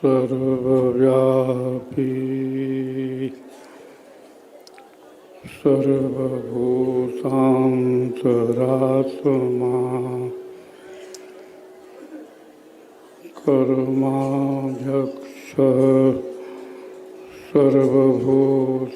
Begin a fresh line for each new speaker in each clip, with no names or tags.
सर्वव्यापी सर्वभूतान्तरात्मा कर्माध्यक्ष सर्वभूताधिवास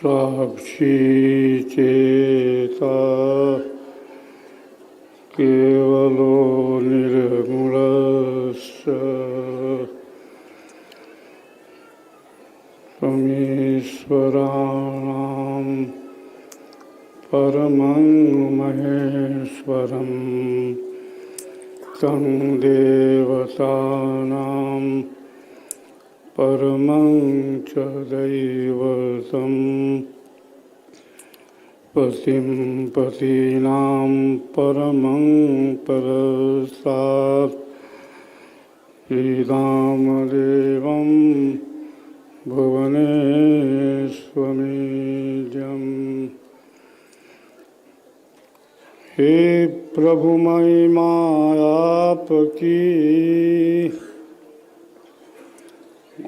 साक्षी चेता केवलो निर्गुणस्य तमीश्वराणां परमं महेश्वरं तं देवतानां परमं च दैवतं पतिं पतीनां परमं परस्तात् श्रीरामदेवं भुवनेश्वमीड्यम्। हे प्रभु महिमा आपकी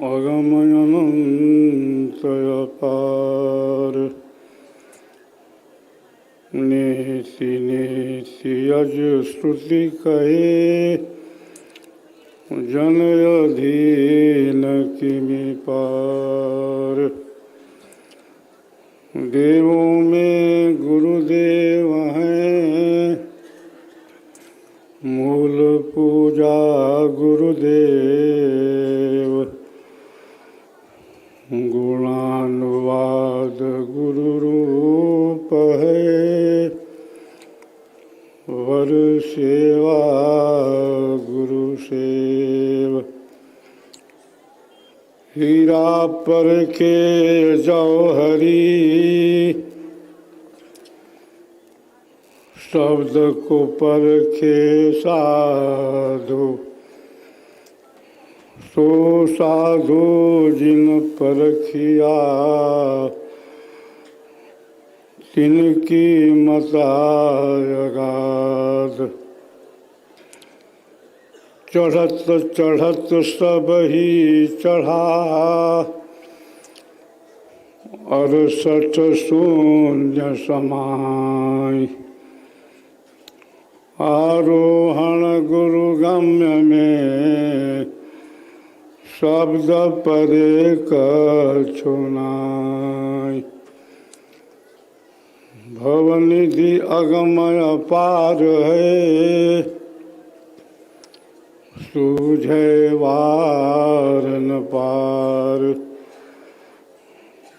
अगमयनंत अपार, नेति नेति यज श्रुति कहे जन अधीन किमि पार। देवों में गुरुदेव हैं, मूल पूजा गुरुदेव, गुणानुवाद गुरु रूप है, वर सेवा गुरु सेव। हीरा परखे जौहरी, शब्द को परखे साधु, सो साधु जिन परखिया, तिनकी मतायगाध। चढ़त चढ़त सब ही चढ़ा, 68 शून्य समाय। आरोहण गुरुगम्य में, शब्द परे कछुनाय। भवनिधि अगमय पार है, सूझे वार न पार।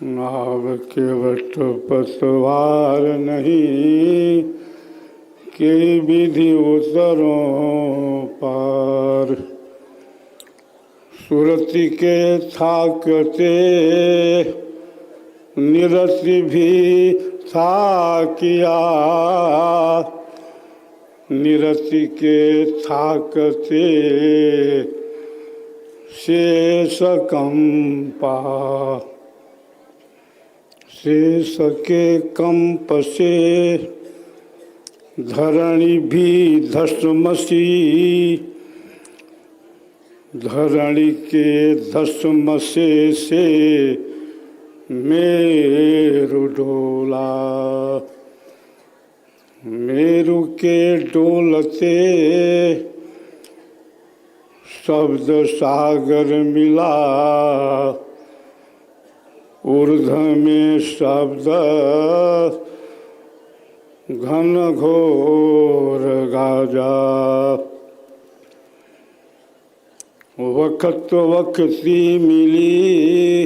नाव के वट पतवार नहीं, के विधि उतरो पार। सुरति के थाकते निरति भी था किया, निरति के थाकते शेष कंपा। शेष के कंप से धरणी भी धसमसी, धरणी के धसमसे से मेरु डोला। मेरु के डोलते शब्द सागर मिला, ऊर्ध्व में शब्द घन घोर गाजा। वक्त वक्ती मिली,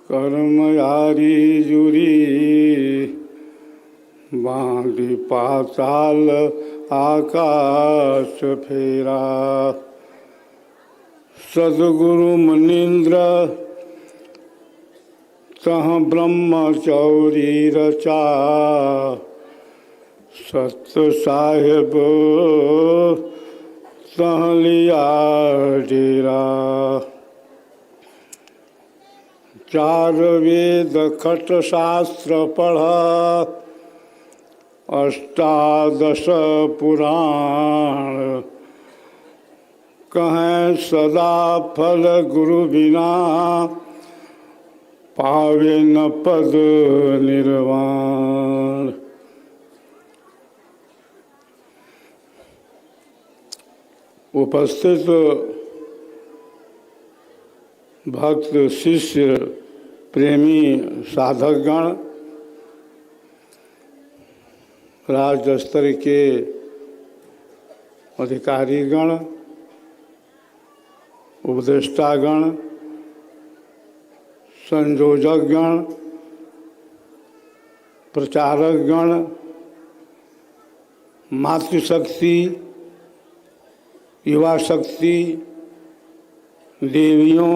कर्म यारी जुरी। बांधी पाताल आकाश फेरा, सदगुरु मुनीन्द्र तह ब्रह्मचौरी रचा। सत्य साहेब तह लिया डेरा। चार वेद खट शास्त्र पढ़ा, अष्टादश पुराण। कहें सदा फल गुरु बिना, पावे न पद निर्वाण। उपस्थित भक्त शिष्य प्रेमी साधकगण, राज्य स्तर के अधिकारीगण, उपदेष्टागण, संयोजकगण, प्रचारकगण, मातृशक्ति, युवा शक्ति, देवियों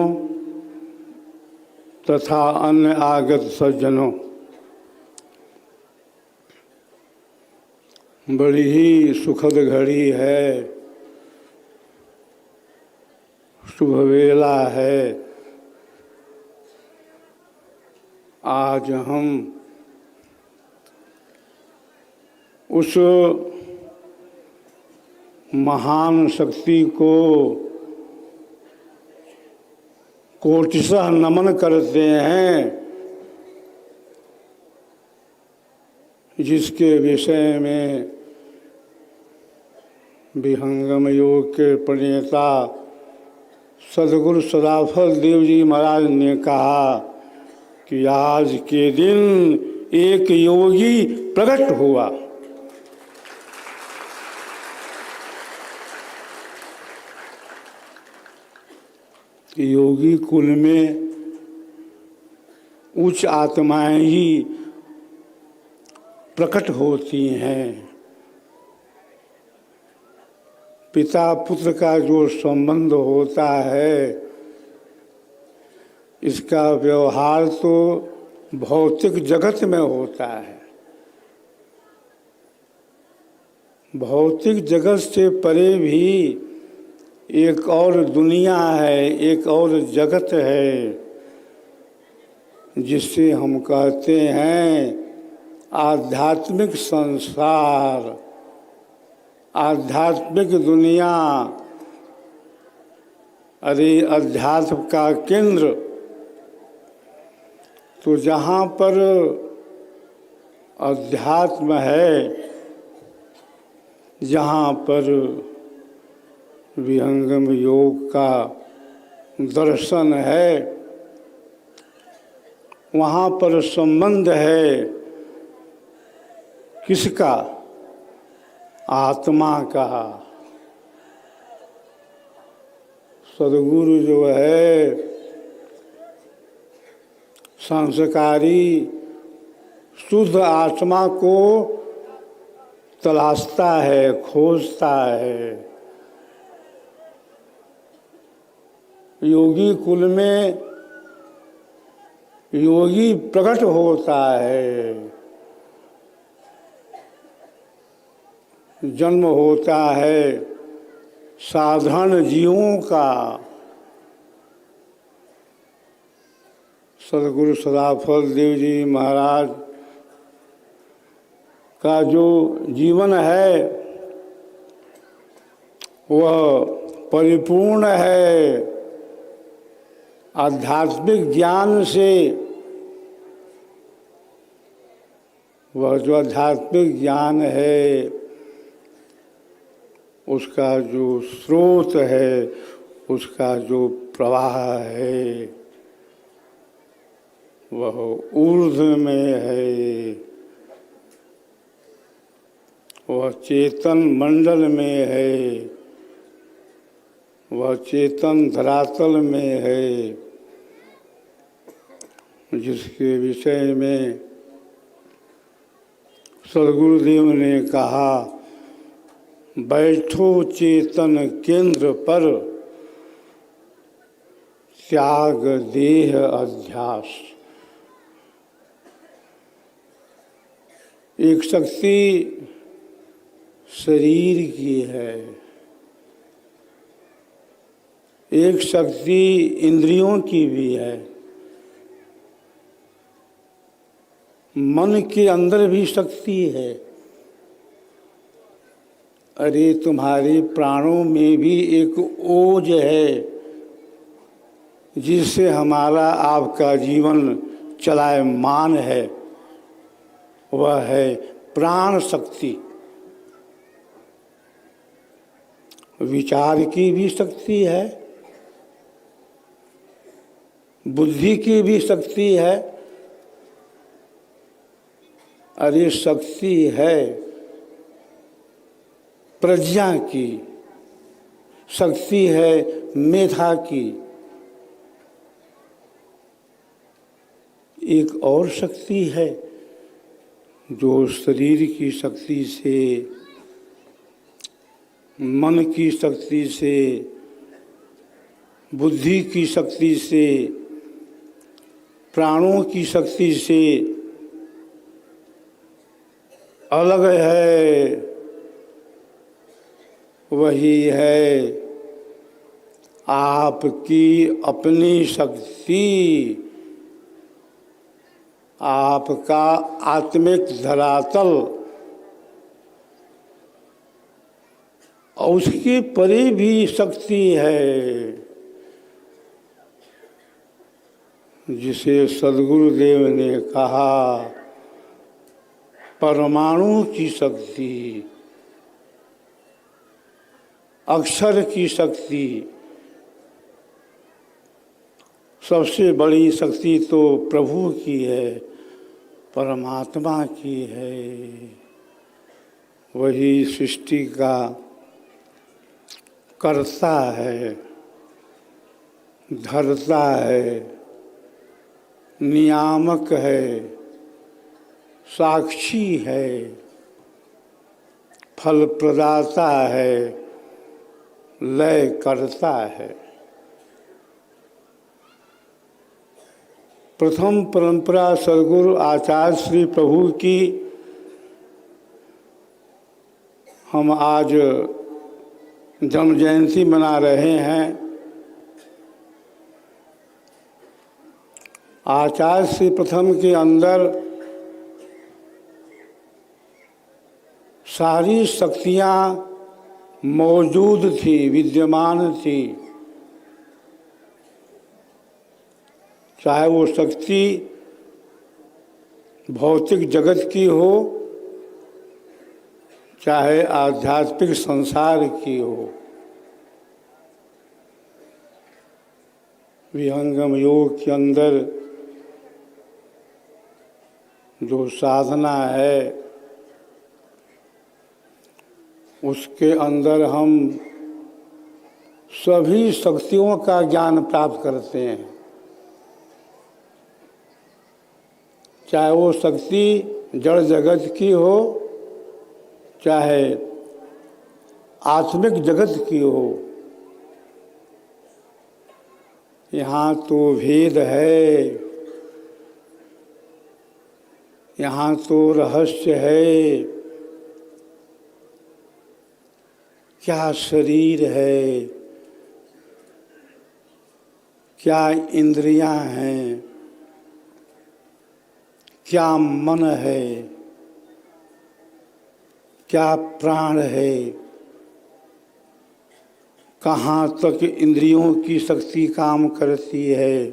तथा अन्य आगत सज्जनों, बड़ी ही सुखद घड़ी है, शुभ वेला है। आज हम उस महान शक्ति को कोटिशः नमन करते हैं, जिसके विषय में विहंगम योग के प्रणेता सद्गुरु सदाफल देव जी महाराज ने कहा कि आज के दिन एक योगी प्रकट हुआ। योगी कुल में उच्च आत्माएं ही प्रकट होती हैं। पिता पुत्र का जो संबंध होता है, इसका व्यवहार तो भौतिक जगत में होता है। भौतिक जगत से परे भी एक और दुनिया है, एक और जगत है, जिसे हम कहते हैं आध्यात्मिक संसार, आध्यात्मिक दुनिया। अरे अध्यात्म का केंद्र तो जहाँ पर अध्यात्म है, जहाँ पर विहंगम योग का दर्शन है, वहाँ पर संबंध है किसका? आत्मा का। सद्गुरु जो है संस्कारी शुद्ध आत्मा को तलाशता है, खोजता है। योगी कुल में योगी प्रकट होता है, जन्म होता है साधारण जीवों का। सद्गुरु सदाफल देव जी महाराज का जो जीवन है वह परिपूर्ण है आध्यात्मिक ज्ञान से। वह जो आध्यात्मिक ज्ञान है उसका जो स्रोत है, उसका जो प्रवाह है, वह ऊर्ध्व में है, वह चेतन मंडल में है, वह चेतन धरातल में है, जिसके विषय में सद्गुरुदेव ने कहा, बैठो चेतन केंद्र पर, त्याग देह अध्यास। एक शक्ति शरीर की है, एक शक्ति इंद्रियों की भी है, मन के अंदर भी शक्ति है। अरे तुम्हारे प्राणों में भी एक ओज है जिससे हमारा आपका जीवन चलायमान है, वह है प्राण शक्ति। विचार की भी शक्ति है, बुद्धि की भी शक्ति है। अरे शक्ति है प्रज्ञा की, शक्ति है मेधा की। एक और शक्ति है जो शरीर की शक्ति से, मन की शक्ति से, बुद्धि की शक्ति से, प्राणों की शक्ति से अलग है। वही है आपकी अपनी शक्ति, आपका आत्मिक धरातल। और उसके परे भी शक्ति है जिसे सद्गुरुदेव ने कहा परमाणु की शक्ति, अक्षर की शक्ति। सबसे बड़ी शक्ति तो प्रभु की है, परमात्मा की है। वही सृष्टि का करता है, धरता है, नियामक है, साक्षी है, फल प्रदाता है, लय करता है। प्रथम परंपरा सद्गुरु आचार्य श्री प्रभु की हम आज जन्म जयंती मना रहे हैं। आचार्य श्री प्रथम के अंदर सारी शक्तियाँ मौजूद थी, विद्यमान थी। चाहे वो शक्ति भौतिक जगत की हो, चाहे आध्यात्मिक संसार की हो। विहंगम योग के अंदर जो साधना है उसके अंदर हम सभी शक्तियों का ज्ञान प्राप्त करते हैं। चाहे वो शक्ति जड़ जगत की हो, चाहे आत्मिक जगत की हो। यहाँ तो भेद है, यहाँ तो रहस्य है। क्या शरीर है, क्या इंद्रियां हैं, क्या मन है, क्या प्राण है, कहाँ तक इंद्रियों की शक्ति काम करती है,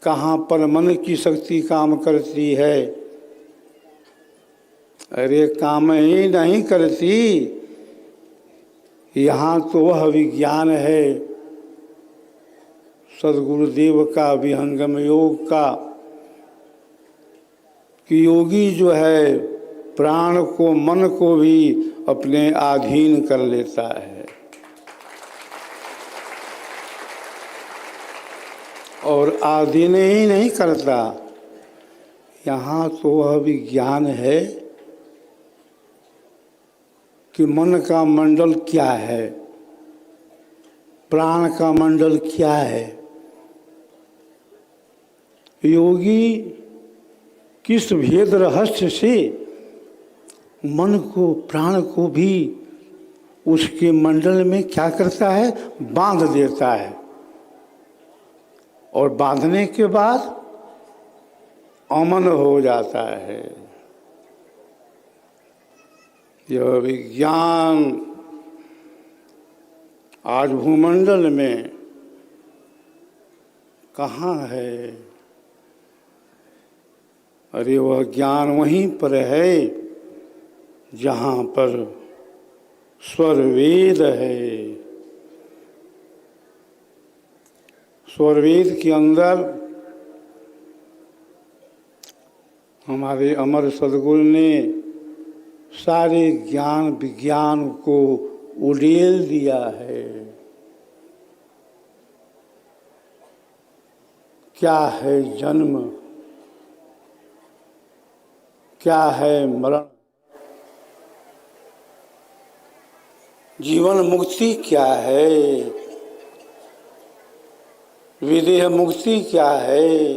कहाँ पर मन की शक्ति काम करती है। अरे काम ही नहीं करती। यहाँ तो वह विज्ञान है सद्गुरुदेव का, विहंगम योग का, कि योगी जो है प्राण को, मन को भी अपने अधीन कर लेता है। और अधीन ही नहीं करता, यहाँ तो वह विज्ञान है कि मन का मंडल क्या है, प्राण का मंडल क्या है। योगी किस भेद रहस्य से मन को, प्राण को भी उसके मंडल में क्या करता है, बांध देता है, और बांधने के बाद अमन हो जाता है। यह विज्ञान आज भूमंडल में कहाँ है? अरे वह ज्ञान वहीं पर है जहाँ पर स्वर वेद है। स्वर वेद के अंदर हमारे अमर सदगुरु ने सारे ज्ञान विज्ञान को उड़ेल दिया है। क्या है जन्म, क्या है मरण, जीवन मुक्ति क्या है, विदेह मुक्ति क्या है,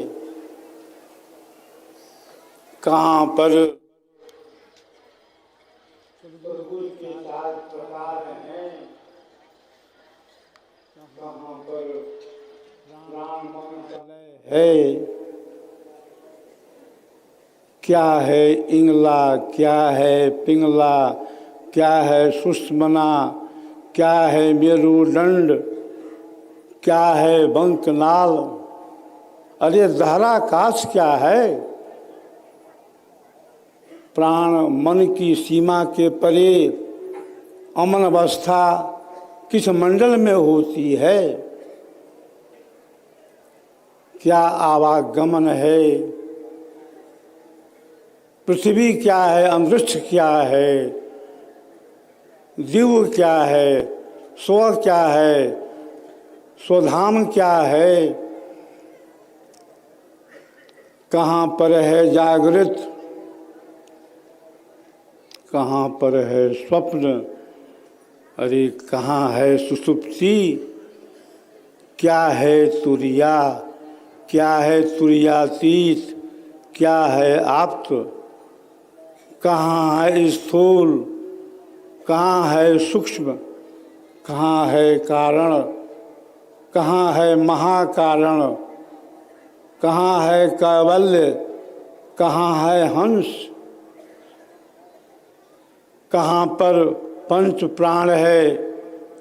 कहाँ पर सदगुरु के साथ प्रकार हैं, कहाँ पर राम है, क्या है इंगला, क्या है पिंगला, क्या है सुषमना, क्या है मेरुदंड, क्या है बंकनाल, अरे धाराकाश क्या है? प्राण मन की सीमा के परे अमन अवस्था किस मंडल में होती है? क्या आवागमन है? पृथ्वी क्या है, अंतरिक्ष क्या है, दिव्य क्या है, स्व क्या है, स्वधाम क्या है, कहाँ पर है जागृत, कहाँ पर है स्वप्न, अरे कहाँ है सुषुप्ति, क्या है तुरिया, क्या है तुरियातीत, क्या है आप्त, कहाँ है स्थूल, कहाँ है सूक्ष्म, कहाँ है कारण, कहाँ है महाकारण, कहाँ है कैवल्य, कहाँ है हंस, कहाँ पर पंच प्राण है,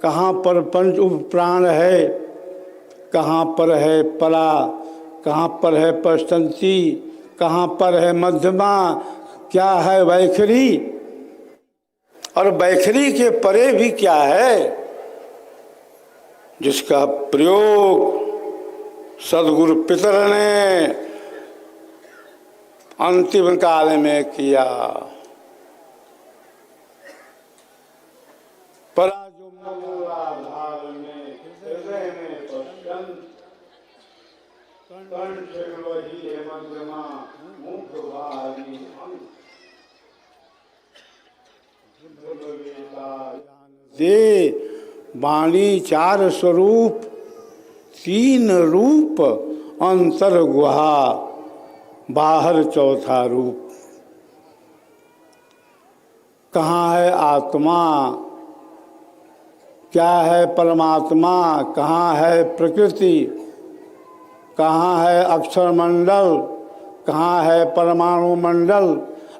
कहाँ पर पंच उप प्राण है, कहाँ पर है परा, कहाँ पर है पश्चंती, कहाँ पर है मध्यमा, क्या है वैखरी, और वैखरी के परे भी क्या है जिसका प्रयोग सदगुरु पितर ने अंतिम काल में किया। परा जो मूलाधार में हृदय में पश्यंत, कंठ वही है मध्यमा मुख वाली हम दे वाणी चार स्वरूप, तीन रूप अंतर गुहा, बाहर चौथा रूप। कहाँ है आत्मा, क्या है परमात्मा, कहाँ है प्रकृति, कहाँ है अक्षर मंडल, कहाँ है परमाणु मंडल,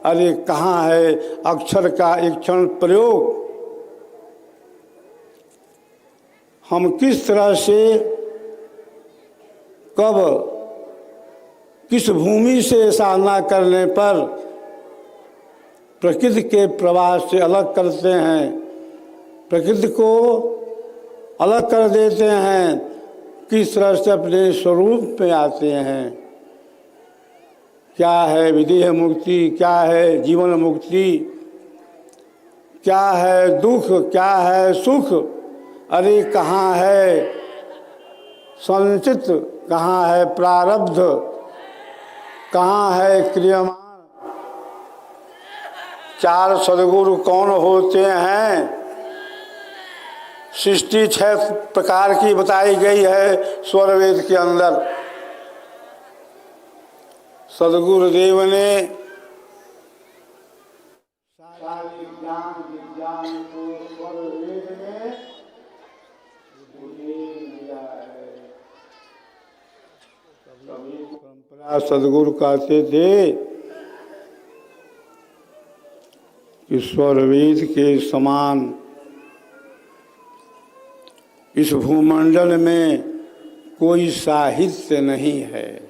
अरे कहाँ है अक्षर का एक क्षण प्रयोग। हम किस तरह से कब किस भूमि से साधना करने पर प्रकृति के प्रवाह से अलग करते हैं, प्रकृति को अलग कर देते हैं, किस तरह से अपने स्वरूप में आते हैं। क्या है विदेह मुक्ति, क्या है जीवन मुक्ति, क्या है दुख, क्या है सुख, अरे कहाँ है संचित, कहाँ है प्रारब्ध, कहाँ है क्रियमान। चार सदगुरु कौन होते हैं? सृष्टि 6 प्रकार की बताई गई है स्वरवेद के अंदर। सदगुरुदेव ने सारे ज्ञान विज्ञान को स्वरवेद सदगुरु कहते थे कि स्वरवेद के समान इस भूमंडल में कोई साहित्य नहीं है।